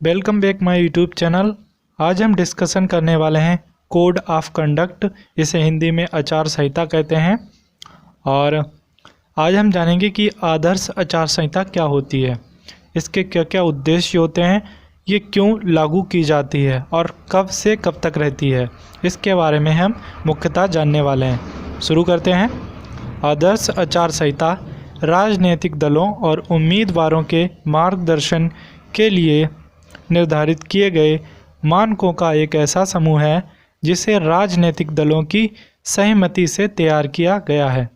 Welcome back my YouTube channel. आज हम discussion करने वाले हैं कोड ऑफ कंडक्ट, इसे हिंदी में आचार संहिता कहते हैं। और आज हम जानेंगे कि आदर्श आचार संहिता क्या होती है, इसके क्या क्या उद्देश्य होते हैं, ये क्यों लागू की जाती है और कब से कब तक रहती है, इसके बारे में हम मुख्यतः जानने वाले हैं। शुरू करते हैं। आदर्श आचार संहिता राजनीतिक दलों और उम्मीदवारों के मार्गदर्शन के लिए निर्धारित किए गए मानकों का एक ऐसा समूह है जिसे राजनीतिक दलों की सहमति से तैयार किया गया है।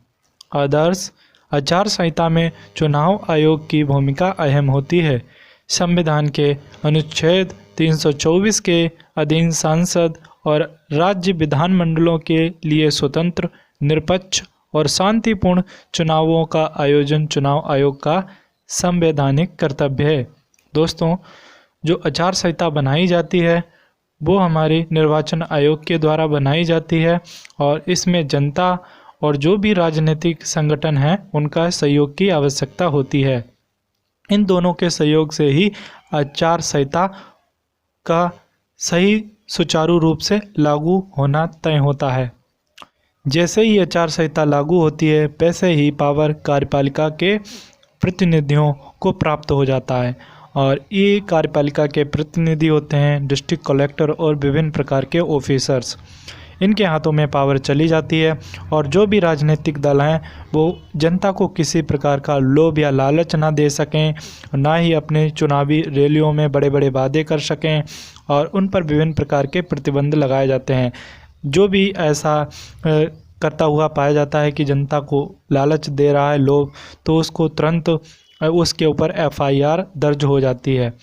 आदर्श आचार संहिता में चुनाव आयोग की भूमिका अहम होती है। संविधान के अनुच्छेद 324 के अधीन सांसद और राज्य विधानमंडलों के लिए स्वतंत्र, निष्पक्ष और शांतिपूर्ण चुनावों का आयोजन चुनाव आयोग का संवैधानिक कर्तव्य है। दोस्तों, जो आचार संहिता बनाई जाती है वो हमारे निर्वाचन आयोग के द्वारा बनाई जाती है और इसमें जनता और जो भी राजनीतिक संगठन हैं उनका सहयोग की आवश्यकता होती है। इन दोनों के सहयोग से ही आचार संहिता का सही सुचारू रूप से लागू होना तय होता है। जैसे ही आचार संहिता लागू होती है वैसे ही पावर कार्यपालिका के प्रतिनिधियों को प्राप्त हो जाता है और ये कार्यपालिका के प्रतिनिधि होते हैं डिस्ट्रिक्ट कलेक्टर और विभिन्न प्रकार के ऑफिसर्स। इनके हाथों में पावर चली जाती है और जो भी राजनीतिक दल हैं वो जनता को किसी प्रकार का लोभ या लालच ना दे सकें, ना ही अपने चुनावी रैलियों में बड़े बड़े वादे कर सकें और उन पर विभिन्न प्रकार के प्रतिबंध लगाए जाते हैं। जो भी ऐसा करता हुआ पाया जाता है कि जनता को लालच दे रहा है लोभ, तो उसको तुरंत उसके ऊपर FIR दर्ज हो जाती है।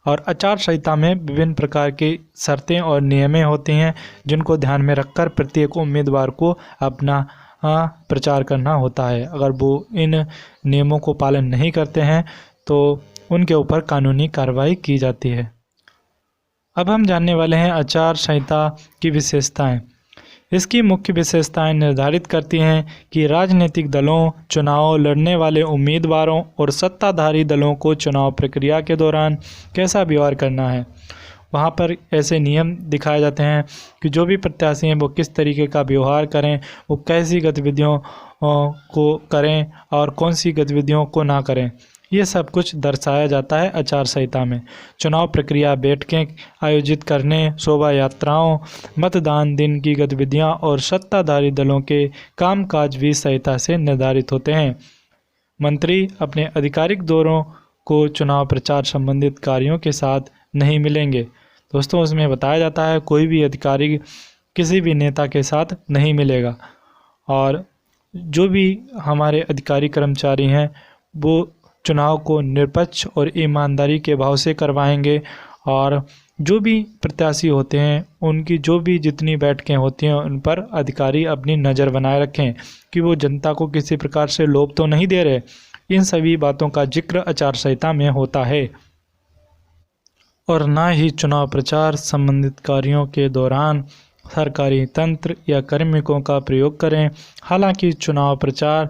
और आचार संहिता में विभिन्न प्रकार की शर्तें और नियमें होती हैं जिनको ध्यान में रखकर प्रत्येक उम्मीदवार को अपना प्रचार करना होता है। अगर वो इन नियमों को पालन नहीं करते हैं तो उनके ऊपर कानूनी कार्रवाई की जाती है। अब हम जानने वाले हैं आचार संहिता की विशेषताएं। इसकी मुख्य विशेषताएं निर्धारित करती हैं कि राजनीतिक दलों, चुनाव लड़ने वाले उम्मीदवारों और सत्ताधारी दलों को चुनाव प्रक्रिया के दौरान कैसा व्यवहार करना है। वहाँ पर ऐसे नियम दिखाए जाते हैं कि जो भी प्रत्याशी हैं वो किस तरीके का व्यवहार करें, वो कैसी गतिविधियों को करें और कौन सी गतिविधियों को ना करें। ये सब कुछ दर्शाया जाता है आचार संहिता में। चुनाव प्रक्रिया, बैठकें आयोजित करने, शोभा यात्राओं, मतदान दिन की गतिविधियां और सत्ताधारी दलों के कामकाज भी संहिता से निर्धारित होते हैं। मंत्री अपने आधिकारिक दौरों को चुनाव प्रचार संबंधित कार्यों के साथ नहीं मिलेंगे। दोस्तों, उसमें बताया जाता है कोई भी अधिकारी किसी भी नेता के साथ नहीं मिलेगा और जो भी हमारे अधिकारी कर्मचारी हैं वो चुनाव को निष्पक्ष और ईमानदारी के भाव से करवाएंगे और जो भी प्रत्याशी होते हैं उनकी जो भी जितनी बैठकें होती हैं उन पर अधिकारी अपनी नज़र बनाए रखें कि वो जनता को किसी प्रकार से लोभ तो नहीं दे रहे। इन सभी बातों का जिक्र आचार संहिता में होता है। और ना ही चुनाव प्रचार संबंधित कार्यों के दौरान सरकारी तंत्र या कार्मिकों का प्रयोग करें। हालांकि चुनाव प्रचार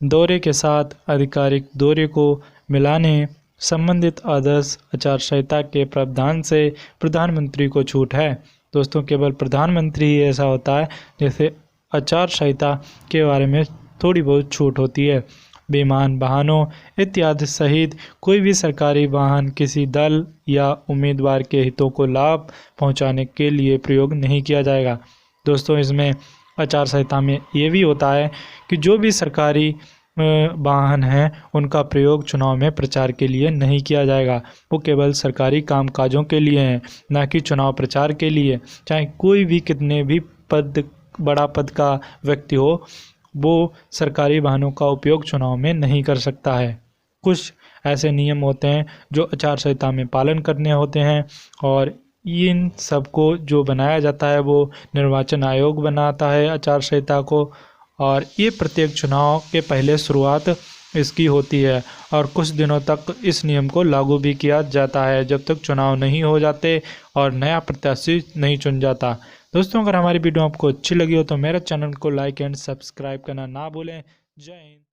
दौरे के साथ आधिकारिक दौरे को मिलाने संबंधित आदर्श आचार संहिता के प्रावधान से प्रधानमंत्री को छूट है। दोस्तों, केवल प्रधानमंत्री ही ऐसा होता है जैसे आचार संहिता के बारे में थोड़ी बहुत छूट होती है। विमान, वाहनों इत्यादि सहित कोई भी सरकारी वाहन किसी दल या उम्मीदवार के हितों को लाभ पहुंचाने के लिए प्रयोग नहीं किया जाएगा। दोस्तों, इसमें आचार संहिता में ये भी होता है कि जो भी सरकारी वाहन हैं उनका प्रयोग चुनाव में प्रचार के लिए नहीं किया जाएगा। वो केवल सरकारी कामकाजों के लिए हैं, ना कि चुनाव प्रचार के लिए। चाहे कोई भी कितने भी बड़ा पद का व्यक्ति हो, वो सरकारी वाहनों का उपयोग चुनाव में नहीं कर सकता है। कुछ ऐसे नियम होते हैं जो आचार संहिता में पालन करने होते हैं और इन सबको जो बनाया जाता है वो निर्वाचन आयोग बनाता है आचार संहिता को। और ये प्रत्येक चुनाव के पहले शुरुआत इसकी होती है और कुछ दिनों तक इस नियम को लागू भी किया जाता है जब तक चुनाव नहीं हो जाते और नया प्रत्याशी नहीं चुन जाता। दोस्तों, अगर हमारी वीडियो आपको अच्छी लगी हो तो मेरे चैनल को लाइक एंड सब्सक्राइब करना ना भूलें। जय हिंद।